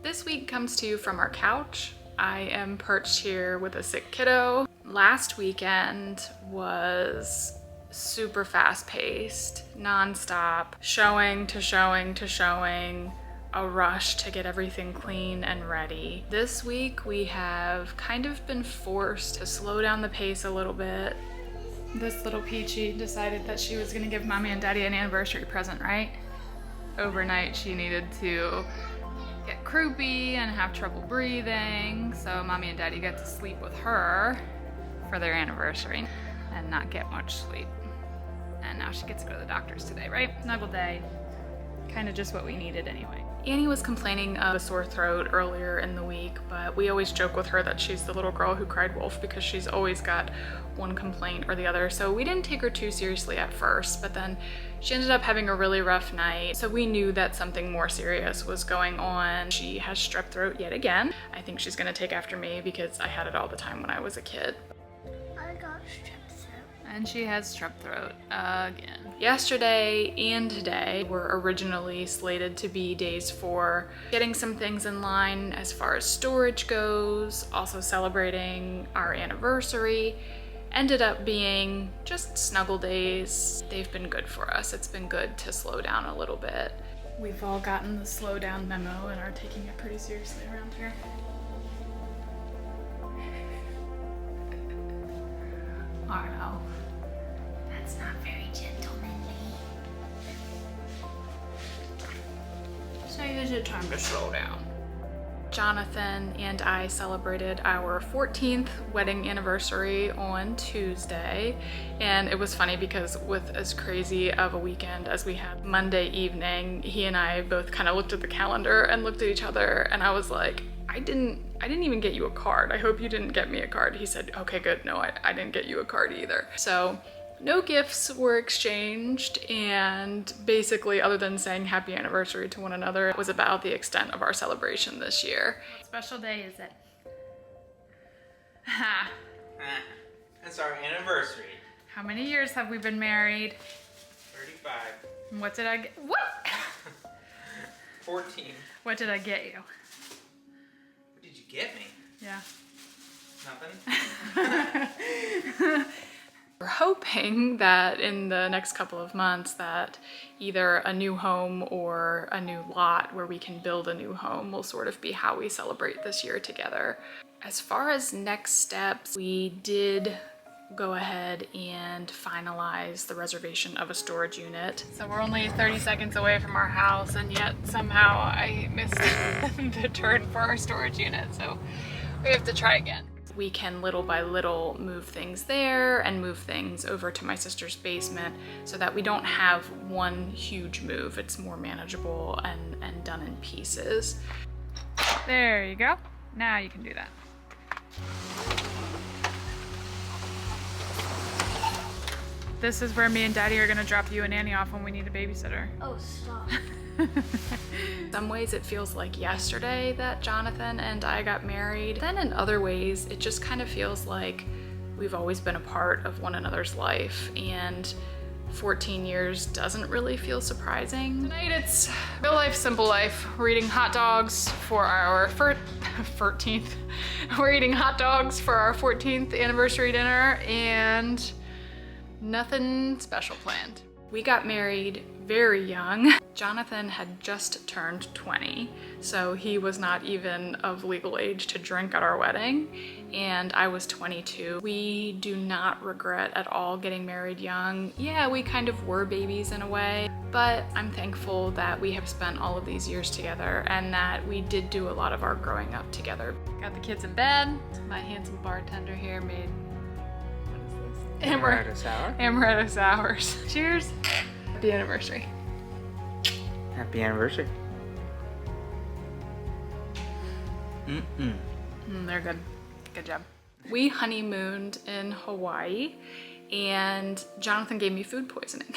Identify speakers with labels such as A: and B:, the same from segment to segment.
A: This week comes to you from our couch. I am perched here with a sick kiddo. Last weekend was super fast-paced, non-stop, showing to showing to showing, a rush to get everything clean and ready. This week we have kind of been forced to slow down the pace a little bit. This little peachy decided that she was gonna give mommy and daddy an anniversary present, right? Overnight she needed to get croupy and have trouble breathing, so mommy and daddy got to sleep with her for their anniversary and not get much sleep. And now she gets to go to the doctor's today, right? Snuggle day. Kind of just what we needed anyway. Annie was complaining of a sore throat earlier in the week, but we always joke with her that she's the little girl who cried wolf because she's always got one complaint or the other. So we didn't take her too seriously at first, but then she ended up having a really rough night. So we knew that something more serious was going on. She has strep throat yet again. I think she's gonna take after me because I had it all the time when I was a kid.
B: I got strep throat.
A: And she has strep throat again. Yesterday and today were originally slated to be days for getting some things in line as far as storage goes, also celebrating our anniversary. Ended up being just snuggle days. They've been good for us. It's been good to slow down a little bit. We've all gotten the slow down memo and are taking it pretty seriously around here. Arlo.
B: That's not very gentlemanly.
A: So is it time to slow down? Jonathan and I celebrated our 14th wedding anniversary on Tuesday, and it was funny because with as crazy of a weekend as we had Monday evening, he and I both kind of looked at the calendar and looked at each other, and I was like, I didn't even get you a card. I hope you didn't get me a card. He said, okay, good. No, I didn't get you a card either. So no gifts were exchanged, and basically, other than saying happy anniversary to one another, it was about the extent of our celebration this year. What special day is it? Ha!
C: It's our anniversary.
A: How many years have we been married?
C: 35.
A: And what did I get? What?
C: 14.
A: What did I get you?
C: What did you get me?
A: Yeah.
C: Nothing?
A: We're hoping that in the next couple of months that either a new home or a new lot where we can build a new home will sort of be how we celebrate this year together. As far as next steps, we did go ahead and finalize the reservation of a storage unit. So we're only 30 seconds away from our house, and yet somehow I missed the turn for our storage unit, so we have to try again. We can little by little move things there and move things over to my sister's basement so that we don't have one huge move. It's more manageable and done in pieces. There you go. Now you can do that. This is where me and Daddy are gonna drop you and Annie off when we need a babysitter.
B: Oh, stop.
A: In some ways it feels like yesterday that Jonathan and I got married. Then in other ways it just kind of feels like we've always been a part of one another's life, and 14 years doesn't really feel surprising. Tonight it's real life, simple life. We're eating hot dogs for our 14th. We're eating hot dogs for our 14th anniversary dinner, and nothing special planned. We got married very young. Jonathan had just turned 20, so he was not even of legal age to drink at our wedding, and I was 22. We do not regret at all getting married young. Yeah, we kind of were babies in a way, but I'm thankful that we have spent all of these years together and that we did do a lot of our growing up together. Got the kids in bed. My handsome bartender here made, what is this?
C: Amaretto sour.
A: Amaretto sours. Cheers. Happy anniversary.
C: Happy anniversary.
A: They're good. Good job. We honeymooned in Hawaii, and Jonathan gave me food poisoning.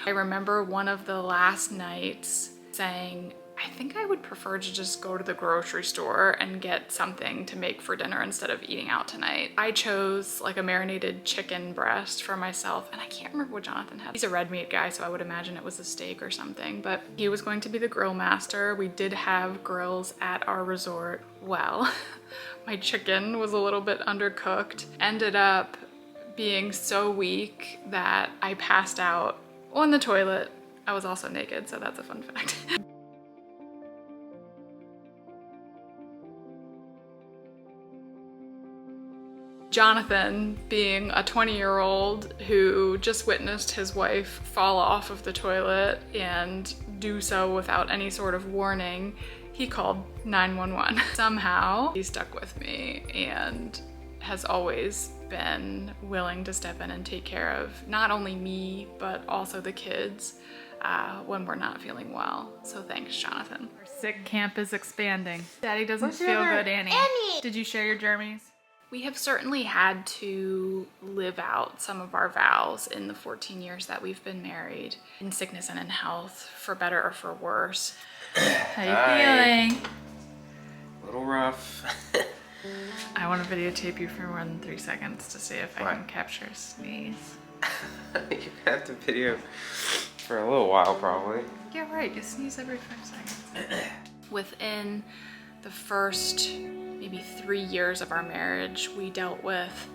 A: I remember one of the last nights saying, I think I would prefer to just go to the grocery store and get something to make for dinner instead of eating out tonight. I chose like a marinated chicken breast for myself, and I can't remember what Jonathan had. He's a red meat guy, so I would imagine it was a steak or something, but he was going to be the grill master. We did have grills at our resort. Well, my chicken was a little bit undercooked. Ended up being so weak that I passed out on the toilet. I was also naked, so that's a fun fact. Jonathan, being a 20-year-old who just witnessed his wife fall off of the toilet and do so without any sort of warning, he called 911. Somehow, he stuck with me and has always been willing to step in and take care of not only me, but also the kids when we're not feeling well. So thanks, Jonathan. Our sick camp is expanding. Daddy doesn't feel good, Annie. Did you share your germies? We have certainly had to live out some of our vows in the 14 years that we've been married, in sickness and in health, for better or for worse. How you feeling?
C: A little rough.
A: I want to videotape you for more than 3 seconds to see if I can capture a sneeze.
C: You have to video for a little while, probably.
A: Yeah, right. You sneeze every 5 seconds. Within the first maybe 3 years of our marriage, we dealt with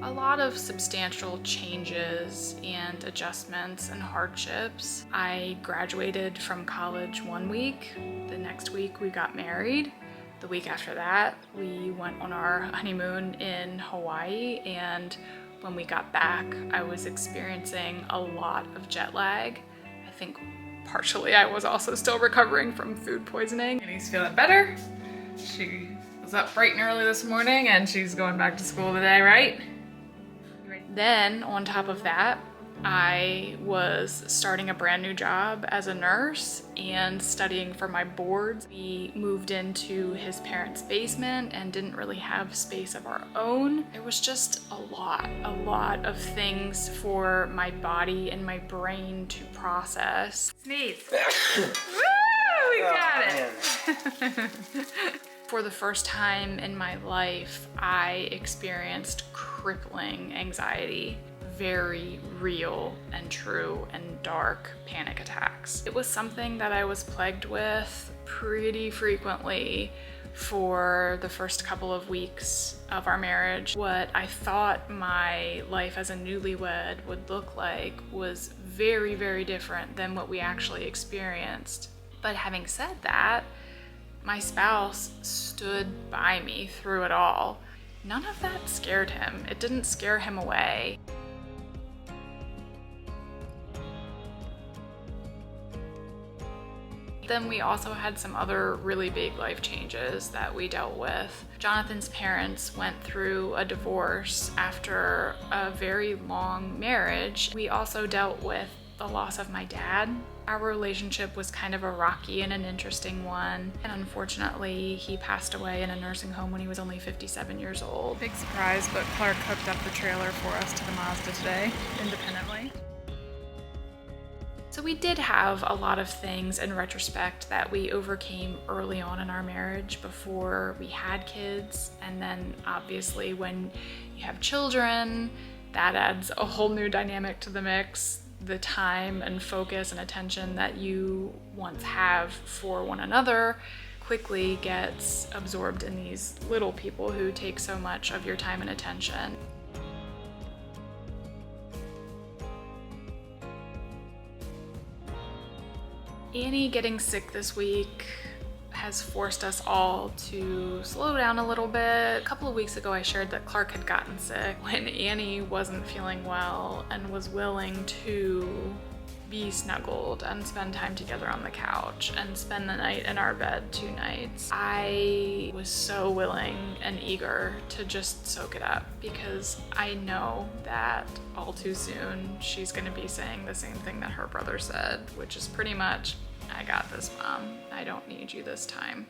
A: a lot of substantial changes and adjustments and hardships. I graduated from college 1 week. The next week we got married. The week after that, we went on our honeymoon in Hawaii, and when we got back, I was experiencing a lot of jet lag. I think partially I was also still recovering from food poisoning. And he's feeling better. She was up bright and early this morning, and she's going back to school today, right? Then, on top of that, I was starting a brand new job as a nurse and studying for my boards. We moved into his parents' basement and didn't really have space of our own. There was just a lot of things for my body and my brain to process. Sneeze. Woo! We got it. For the first time in my life, I experienced crippling anxiety. Very real and true and dark panic attacks. It was something that I was plagued with pretty frequently for the first couple of weeks of our marriage. What I thought my life as a newlywed would look like was very, very different than what we actually experienced. But having said that, my spouse stood by me through it all. None of that scared him. It didn't scare him away. Then we also had some other really big life changes that we dealt with. Jonathan's parents went through a divorce after a very long marriage. We also dealt with the loss of my dad. Our relationship was kind of a rocky and an interesting one. And unfortunately, he passed away in a nursing home when he was only 57 years old. Big surprise, but Clark hooked up the trailer for us to the Mazda today, independently. So we did have a lot of things in retrospect that we overcame early on in our marriage before we had kids. And then obviously when you have children, that adds a whole new dynamic to the mix. The time and focus and attention that you once have for one another quickly gets absorbed in these little people who take so much of your time and attention. Annie getting sick this week has forced us all to slow down a little bit. A couple of weeks ago, I shared that Clark had gotten sick when Annie wasn't feeling well and was willing to be snuggled and spend time together on the couch and spend the night in our bed 2 nights. I was so willing and eager to just soak it up because I know that all too soon she's gonna be saying the same thing that her brother said, which is pretty much, I got this, Mom. I don't need you this time.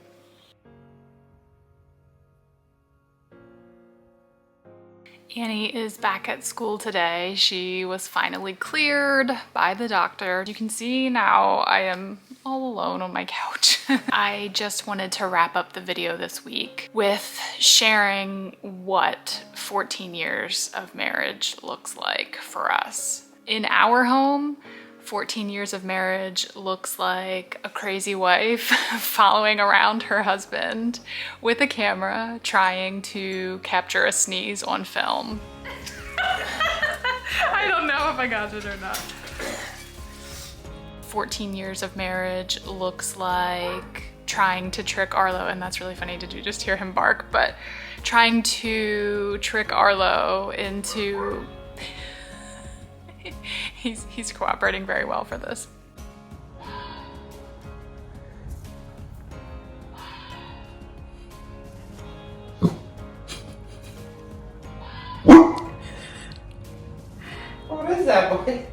A: Annie is back at school today. She was finally cleared by the doctor. You can see now I am all alone on my couch. I just wanted to wrap up the video this week with sharing what 14 years of marriage looks like for us. In our home, 14 years of marriage looks like a crazy wife following around her husband with a camera trying to capture a sneeze on film. I don't know if I got it or not. 14 years of marriage looks like trying to trick Arlo, and that's really funny, did you just hear him bark? But trying to trick Arlo into, he's cooperating very well for this.
C: What is that, boy?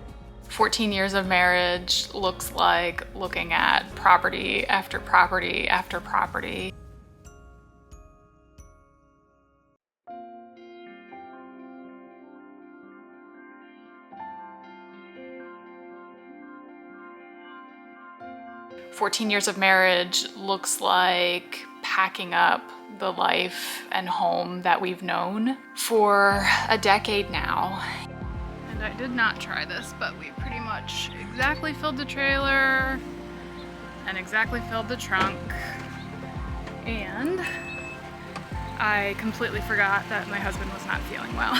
A: 14 years of marriage looks like looking at property after property after property. "14 years of marriage looks like packing up the life and home that we've known for a decade now. And I did not try this, but we pretty much exactly filled the trailer and exactly filled the trunk. And I completely forgot that my husband was not feeling well.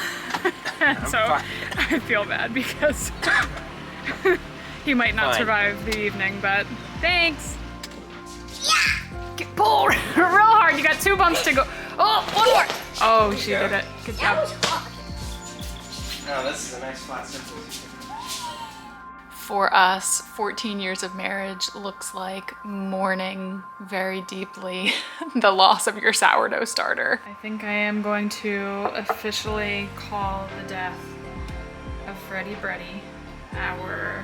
A: So I feel bad because he might not survive the evening, but thanks. Yeah! Get pulled real hard. You got 2 bumps to go. Oh, one more. Oh, she did it. Good job.
C: No, this is a nice flat surface.
A: For us, 14 years of marriage looks like mourning very deeply the loss of your sourdough starter. I think I am going to officially call the death of Freddy Breddy, our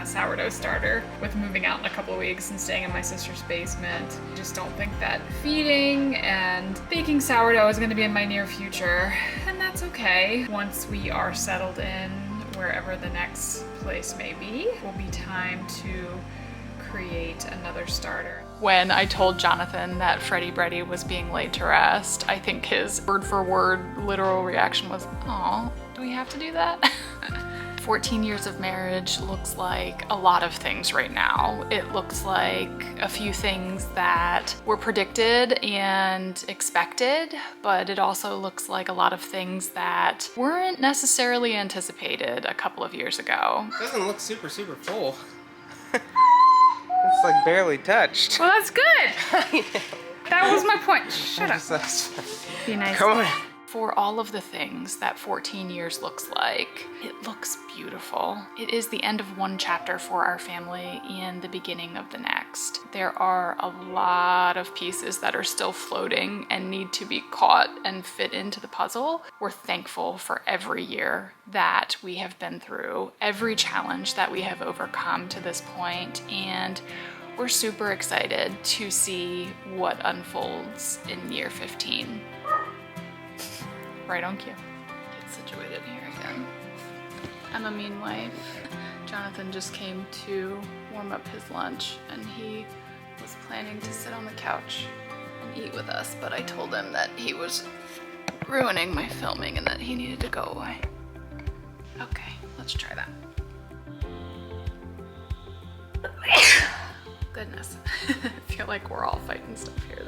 A: sourdough starter, with moving out in a couple of weeks and staying in my sister's basement. I just don't think that feeding and baking sourdough is going to be in my near future, and that's okay. Once we are settled in, wherever the next place may be, will be time to create another starter. When I told Jonathan that Freddy Breddy was being laid to rest, I think his word for word literal reaction was, "Aw, do we have to do that?" 14 years of marriage looks like a lot of things right now. It looks like a few things that were predicted and expected, but it also looks like a lot of things that weren't necessarily anticipated a couple of years ago.
C: It doesn't look super full. It's like barely touched.
A: Well, that's good. That was my point. Shut up. Be nice.
C: Come on.
A: For all of the things that 14 years looks like, it looks beautiful. It is the end of one chapter for our family and the beginning of the next. There are a lot of pieces that are still floating and need to be caught and fit into the puzzle. We're thankful for every year that we have been through, every challenge that we have overcome to this point, and we're super excited to see what unfolds in year 15. Right on cue. Get situated here again. I'm a mean wife. Jonathan just came to warm up his lunch and he was planning to sit on the couch and eat with us, but I told him that he was ruining my filming and that he needed to go away. Okay, let's try that. Goodness. I feel like we're all fighting stuff here.